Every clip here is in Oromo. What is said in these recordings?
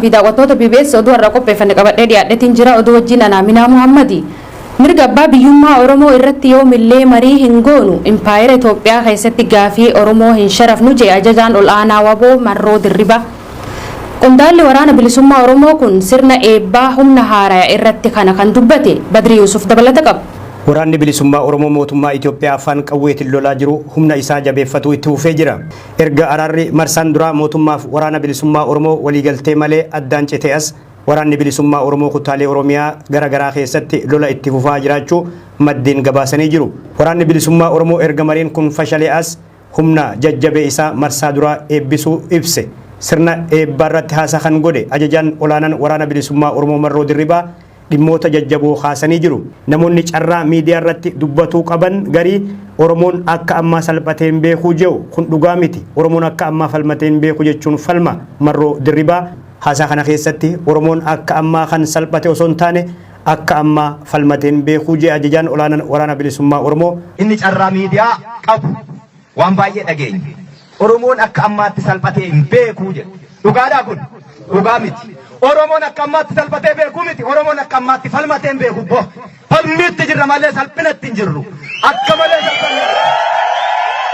fi daawwattoota BBS oduu har'a qopheeffanne qabadhee dhiyaadheetiin jira. Oduu wajjin ana Aminaa Muhammadi. Mirga abbaa biyyummaa Oromoo irratti yoomillee marii hin goonu impaayera Itoophiyaa keessatti gaafii Oromoo hin sharafnu jedhe ajajaan ol aanaa waboo Marroo Dirribaa. Qondaalli waraana bilisummaa Oromoo kun sirna eebbaa humna haaraa irratti kana kan dubbate Badri Yusuf dabalata qaba. Waraanni bilisummaa Oromoo mootummaa Itoophiyaa afaan qawweetiin lolaa jiru humna isaa jabeeffatu itti fufee jira. Erga araarri marsaan duraa mootummaaf waraana bilisummaa Oromoo waliigaltee malee addaan citee as waraanni bilisummaa Oromoo kutaalee Oromiyaa garaagaraa keessatti lola itti fufaa jiraachuu maddeen gabaasanii jiru. Waraanni bilisummaa Oromoo erga mariin kun fashalee as humna jajjabee isaa marsaa duraa eebbisuu ibse. Sirna eebbaa irratti haasaa kan godhe ajajaan olaanaan waraana bilisummaa Oromoo Marroo Dirribaa dhimmoota jajjaboo haasanii jiru. Namoonni carraa miidiyaa irratti dubbatuu qaban garii Oromoon akka ammaa salphateen beekuu jedhu kun dhugaa miti. Oromoon akka ammaa falmateen beeku jechuun falma Marroo Dirribaa. Haasaa kana keessatti Oromoon akka ammaa kan salphate osoo hin taane akka ammaa falmateen beekuu jedhe ajajaan olaanaan waraana bilisummaa Oromoo. Inni carraa miidiyaa qabu waan baay'ee dhageenya. Oromoon akka ammaatti salphatee hin beekuu jedhu. Dhugaadhaa kun dhugaa miti. Oromoon akka ammaatti salphatee beekuu miti. Oromoon akka ammaatti falmatee hin beeku. Falmiitti jirra malee salphinatti hin jirru. Akka malee salphinatti.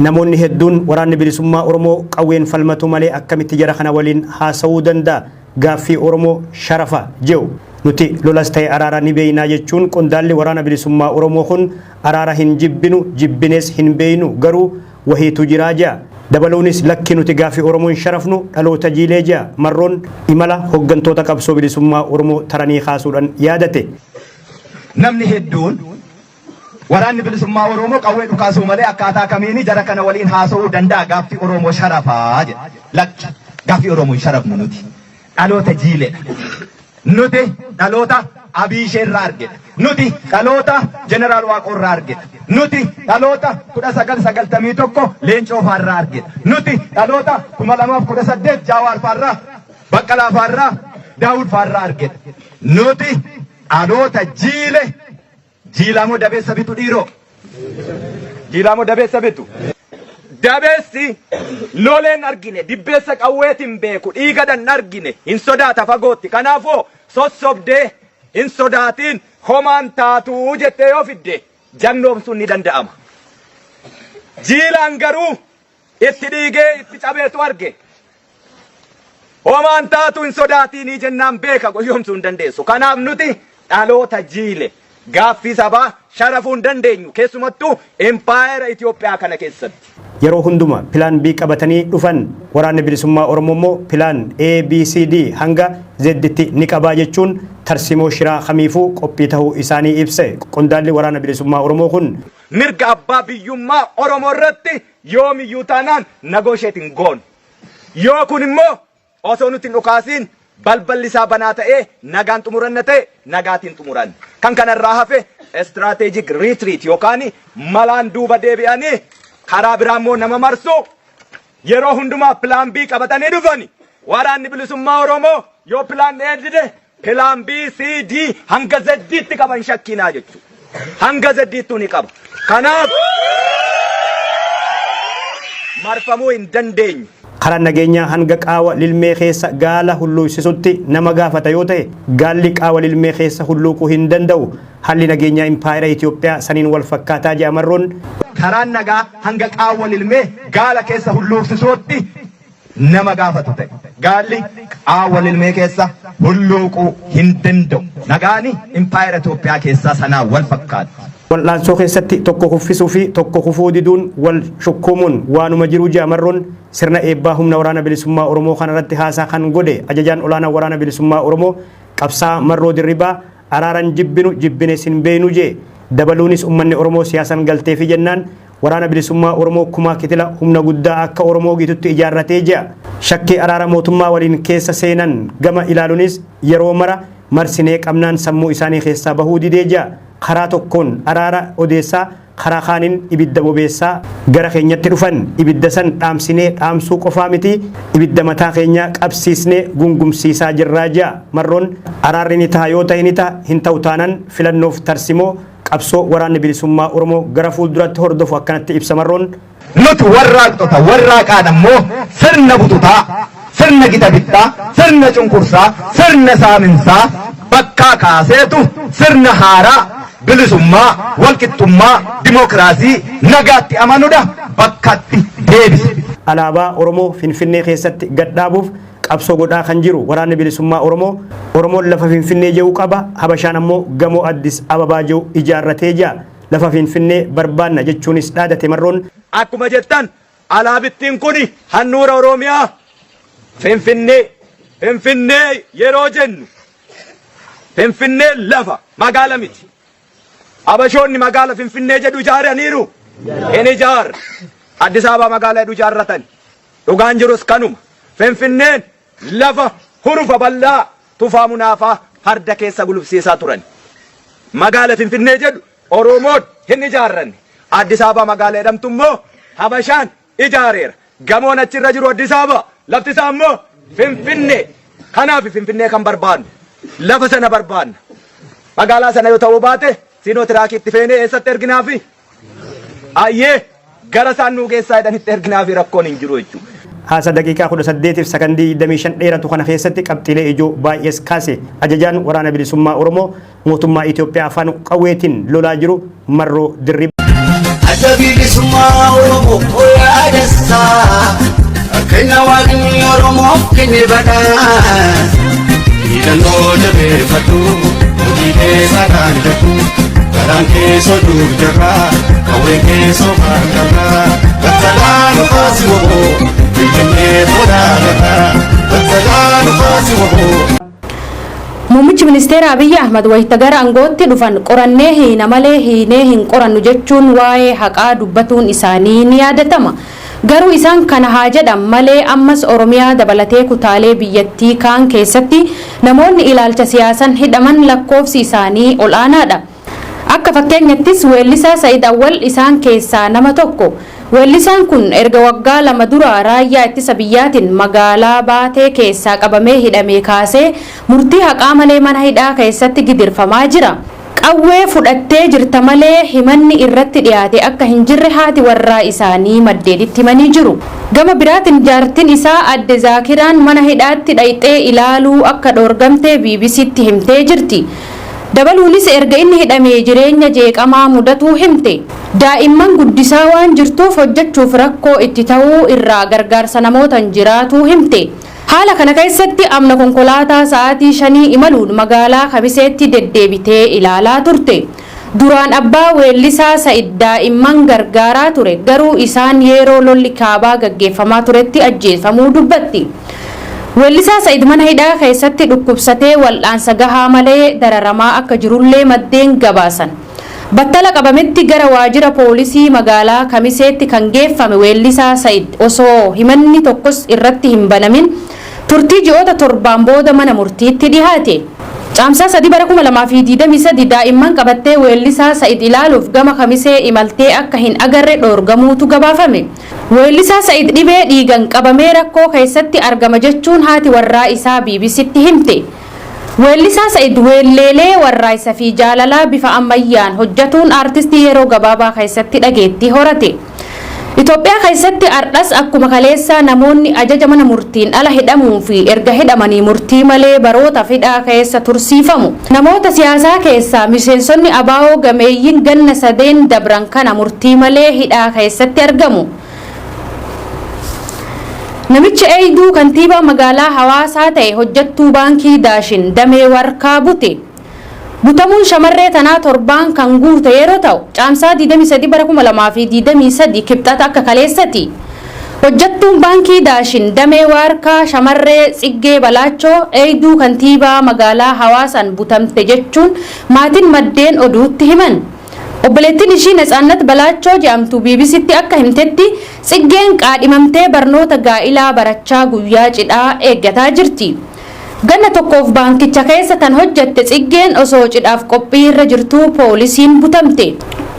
Namoonni hedduun waraanni bilisummaa Oromoo qawween falmatu malee akkamitti jara kana waliin haasa'uu danda'a gaaffii Oromoo sharafa jedhu. Nuti lolas ta'e araara ni beeynaa jechuun qondaalli waraana bilisummaa Oromoo kun araara hin jibbinu jibbinees hin beeynu garuu wahiitu jiraa jaa. Dabaluunis lakki nuti gaaffii Oromoo hin sharafnu dhaloota jiilee jaa. Marroon imala hoggantoota qabsoo bilisummaa Oromoo taranii kaasuudhaan yaadate. Namni hedduun waraanni bilisummaa Oromoo qawwee dhukaasuu malee akkaataa kamiini jara kana waliin haasa'uu danda'a gaaffii Oromoo sharafaa jedha. Lakki gaaffii Oromoo hin sharafnu nuti dhaloota jiileedha. Nuti dhaloota Abiisheerraa argedha. Nuti dhaloota Jeneraal Waaqoorraa argedha. Nuti dhaloota 1991 Leencoo Faarraa argedha. Nuti dhaloota 2018 Jaawaar Faarraa, Baqqalaa Faarraa, Daawud Faarraa argedha. Nuti dhaloota jiile jiilaamoo dabeessa bitu dhiiroo. Jiilaamoo dabeessa bitu. Dabeessi loleen argine dibbeessa qawweetiin beeku dhiigadhan argine hin sodaata fagootti. Kanaafuu sossobdee hin sodaatiin homaan taatuu jettee yoo fidde jannoomsuun ni danda'ama. Jiilaan garuu itti dhiigee itti cabeetu arge. Homaan taatuu hin sodaatiin jennaan beeka goyoomsuu hin dandeessu. Kanaaf nuti dhaloota jiile gaaffii sabaa sharafuu hin dandeenyu keessumattuu empaayera Itoophiyaa kana keessatti. Yeroo hunduma pilaan B qabatanii dhufan waraanni bilisummaa Oromoo immoo pilaan ABCD hanga Z'tti ni qabaa jechuun tarsimoo shiraa kamiifuu qophii ta'uu isaanii ibse. Qondaalli waraana bilisummaa Oromoo kun mirga abbaa biyyummaa Oromoo irratti yoomiyyuu taanaan nagosheetiin goon. Yoo kun immoo osoo nuti hin dhukaasiin balballi isaa banaa ta'ee nagaan xumuranna ta'e nagaatiin xumuran. Kan kanarraa hafe strategic retreat yookaan malaan duuba deebi'anii karaa biraa immoo nama marsu yeroo hundumaa pilaan B qabatanii dhufani. Waraanni bilisummaa Oromoo yoo pilaan A dide pilaan B, C, D hanga Z'tti qaban shakkiinaa jechuudha. Hanga Z'ttuu ni qaba. Kanaaf marfamuu hin dandeenyu. Karaa nageenyaa hanga qaawa lilmee keessa gaala hulluuqsisutti nama gaafata yoo ta'e gaalli qaawa lilmee keessa hulluuquu hin danda'u. Haalli nageenyaa impaayera Itoophiyaa saniin wal fakkaataa jedha Marroon. Karaan nagaa hanga qaawa lilmee gaala keessa hulluuqsisuutti nama gaafatu ta'e gaalli qaawa lilmee keessa hulluuquu hin danda'u. Nagaani impaayera Itoophiyaa keessaa sanaa wal fakkaata. Wal'aansoo keessatti tokko kuffisuu fi tokko kufuu diduun wal shukkuumuun waanuma jiru jedha Marroon. Sirna eebbaa humna waraana bilisummaa Oromoo kanarratti haasaa kan godhe ajajaan olaanaa waraana bilisummaa Oromoo qabsaa Marroo Dirribaa araaran jibbinu jibbines hin beeynu jedhe. Dabaluunis uummanni Oromoo siyaasan galtee fi jennaan waraana bilisummaa Oromoo kumaa kitila humna guddaa akka Oromoo giitutti ijaarratee jedha. Shakkii araara mootummaa waliin keessa seenan gama ilaaluunis yeroo mara marsinee qabnaan sammuu isaanii keessaa bahuu didee jedha. Karaa tokkoon araara odeessaa karaa kaaniin ibidda bobeessaa gara keenyatti dhufan ibidda san dhaamsinee dhaamsuu qofaa miti ibidda mataa keenya qabsiisnee gungumsiisaa jirraa jedha Marroon. Araarri ni ta'a yoo ta'e ni ta'a hin ta'u taanaan filannoof tarsimoo qabsoo waraanni bilisummaa Oromoo gara fuulduratti hordofu akkanatti ibsa Marroon. Nuti warraaqxota warraaqaan ammoo sirna bututaa sirna gita bittaa, sirna cunqursaa, sirna saaminsaa bakkaa kaaseetu sirna haaraa bilisummaa, walqixxummaa, dimookiraasii nagaatti amanuudha bakkatti deebise. Alaabaa Oromoo Finfinnee keessatti gadhaabuuf qabsoo godhaa kan jiru waraanni bilisummaa Oromoon lafa Finfinnee jiru qaba, Habashaan ammoo gamoo Addis Ababaa jiru ijaarratee jira. Lafa Finfinnee barbaanna jechuunis dhaadate marroon. Akkuma jettan alaabittiin kuni handhuura Oromiyaa Finfinnee yeroo jennu Finfinnee lafa magaala miti. Habashoonni magaala Finfinnee jedhu ijaaraniiru. Hin ijaarre. Addis Ababaa magaala jedhu ijaarratan. Dhugaan jirus kanuma. Finfinneen lafa hurufa bal'aa tufaa munaafaa farda keessa gulufsiisaa turan. Magaala Finfinnee jedhu Oromoon hin ijaarranne. Addis Ababaa magaala jedhamtu immoo Habashaan ijaareera. Gamoon achirra jiru Addis Ababaa, lafti isaa immoo Finfinnee. Kanaaf Finfinnee kan barbaannu lafa sana barbaanna. Magaalaa sana yoo ta'uu baate Siinootiraakii itti feenee eessatti erginaafi? Ayyee gara saannuu keessaa jedhanitti erginaafi rakkoon hin jiru jechuudha. Haasa daqiiqaa 18 fi sakandii 25 dheeratu kana keessatti qabxiilee ijoo baay'ees kaase ajajaan waraana bilisummaa Oromoo mootummaa Itoophiyaa afaan qawweetiin lolaa jiru Marroo Dirribii. Adda bilisummaa Oromoo yaadessaa kenna waaqni Oromoof kenne badhaa hidhannoo jabeeffatu hojii keessa daandatu garaan keessa duujarraa qawwee keessa baaqarraa battalaa nufaasi waboo finfinnee sodaarraa battalaa nufaasi waboo. Muummichi Ministeera Abiyyi Ahmad wayita gara aangootti dhufan qorannee hiina malee hiinee hin qorannu jechuun waa'ee haqaa dubbatuun isaanii ni yaadatama. Garuu isaan kana haa jedhan malee ammas Oromiyaa dabalatee kutaalee biyyattii kaan keessatti namoonni ilaalcha siyaasan hidhaman lakkoofsi isaanii ol'aanaadha. Akka fakkeenyattis weellisaa Sa'iid Awwal isaan keessaa nama tokko. Weellisaan kun erga waggaa 2 dura raayyaa ittisa biyyaatiin magaalaa Baatee keessaa qabamee hidhamee kaasee murtii haqaa malee mana hidhaa keessatti gidirfamaa jira. Qawwee fudhattee jirta malee himanni irratti dhiyaate akka hin jirre haati warraa isaanii maddeenitti himanii jiru. Gama biraatiin jaartiin isaa Adde Zaakiraan mana hidhaatti dhayxee ilaaluu akka dhoorgamte BBCtti himtee jirti. Dabaluunis erga inni hidhamee jireenya jeeqamaa mudatuu himte. Daa'imman guddisaa waan jirtuuf hojjechuuf rakkoo itti ta'uu irraa gargaarsa namootaan jiraatuu himte. Haala kana keessatti amna konkolaataa sa'aatii 5 imaluun magaalaa Kamiseetti deddeebitee ilaalaa turte. Duraan abbaa weellisaa Sa'iid daa'imman gargaaraa ture, garuu isaan yeroo lolli kaabaa gaggeeffamaa turetti ajjeefamuu dubbatti. Weellisaa Sa'iid mana hidhaa keessatti dhukkubsatee wal'aansa gahaa malee dararamaa akka jirullee maddeen gabaasan. Battala qabametti gara waajjira poolisii magaalaa Kamiseetti kan geeffame weellisaa Sa'iid osoo himanni tokkos irratti hin banamin turtii ji'oota 7 booda mana murtiitti dhihaate. Caamsaa 3 bara 2023 daa'imman qabattee weellisaa Sa'iid ilaaluuf gama Kamisee imaltee akka hin agarre dhoorgamuutu gabaafame. Weellisaa Sa'iid dhibee dhiigan qabamee rakkoo keessatti argama jechuun haati warraa isaa BBCtti himte. Weellisaa Sa'iid weelleelee warraaysa fi jaalalaa bifa ammayyaan hojjetuun aartistii yeroo gabaabaa keessatti dhageettii horate. Itoophiyaa keessatti ardhas akkuma kaleessaa namoonni ajaja mana murtiin ala hidhamuu fi erga hidhamanii murtii malee baroota hidhaa keessa tursiifamu. Namoota siyaasaa keessaa miseensonni ABO gameeyyiin ganna 3 dabran kana murtii malee hidhaa keessatti argamu. Namichi eeyduu kantiibaa magaalaa Hawaasaa ta'e hojjettuu baankii Daashin damee warkaa bute. Butamuun shamarree tanaa 7 kan guute yeroo ta'u caamsaa 23 bara 2023 kibxata akka kaleessati. Hojjettuun baankii Daashin damee warkaa shamarree Tsiggee Balaachoo eeyduu kantiibaa magaalaa Hawaasaan butamte jechuun maatiin maddeen oduutti himan. Obboleettiin ishii Natsaannat Balaachoo jedhamtu BBCtti akka himtetti Tsiggeen qaadhimamtee barnoota gaa'ilaa barachaa guyyaa cidhaa eeggataa jirti. Ganna tokkoof baankicha keessa tan hojjette Tsiggeen osoo cidhaaf qophii irra jirtuu poolisiin butamte.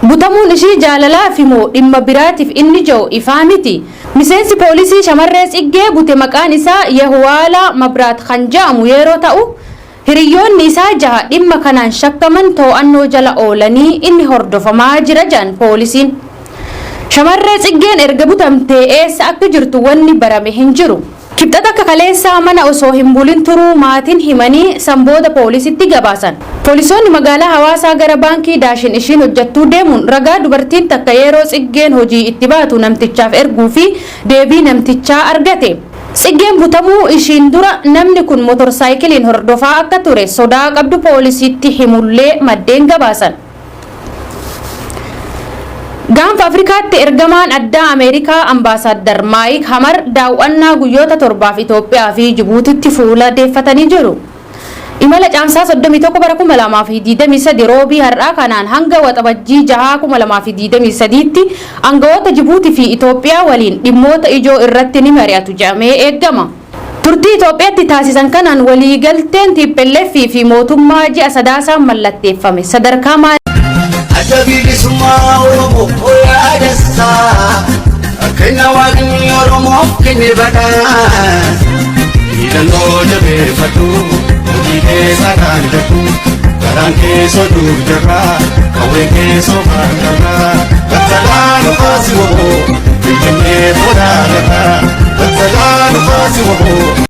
Butamuun ishii jaalalaa fi moo dhimma biraatiif inni jiru ifaa miti. Miseensi poolisii shamarree Tsiggee bute maqaan isaa Yehuwaalaa Mabraat kan jedhamu yeroo ta'u hiriyoonni isaa 6 dhimma kanaan shakkaman to'annoo jala oolanii inni hordofamaa jira jedhan poolisiin. Shamarree Tsiggeen erga butamtee eessa akka jirtu wanni barame hin jiru. Kibxata akka kaleessaa mana osoo hin bulin turuu maatiin himanii sanbooda poolisitti gabaasan. Poolisoonni magaalaa Hawaasaa gara baankii Daashin ishiin hojjattuu deemuun ragaa dubartiin takka yeroo xiggeen hojii itti baatu namtichaaf erguu fi deebii namtichaa argate. Xiggeen butamuu ishiin dura namni kun motorsaayikiliin hordofaa akka ture sodaa qabdu poolisitti himullee maddeen gabaasan. Gaanfa Afrikaatti ergamaan addaa Ameerikaa Ambaasaadar Maayik Hamar daawwannaa guyyoota 7 Itoophiyaa fi Jibuutitti fuula deeffatanii jiru. Imala caamsaa 31 bara 2023 roobii har'aa kanaan hanga waxabajjii 6 2023tti aangawoota Jibuutii fi Itoophiyaa waliin dhimmoota ijoo irratti ni mari'atu jedhamee eegama. Turtii Itoophiyaatti taasisan kanaan waliigalteen TPLF fi mootummaa ji'a sadaasaan mallatteeffame sadarkaa Bilisummaa Oromoo yaadessaa Kenna waaqni Oromoof kenne badhaas hidhannoo jabeeffatu hojii keessa kan jedhu garaan keessoo duuf jaraa qawwee keessoo fardaraa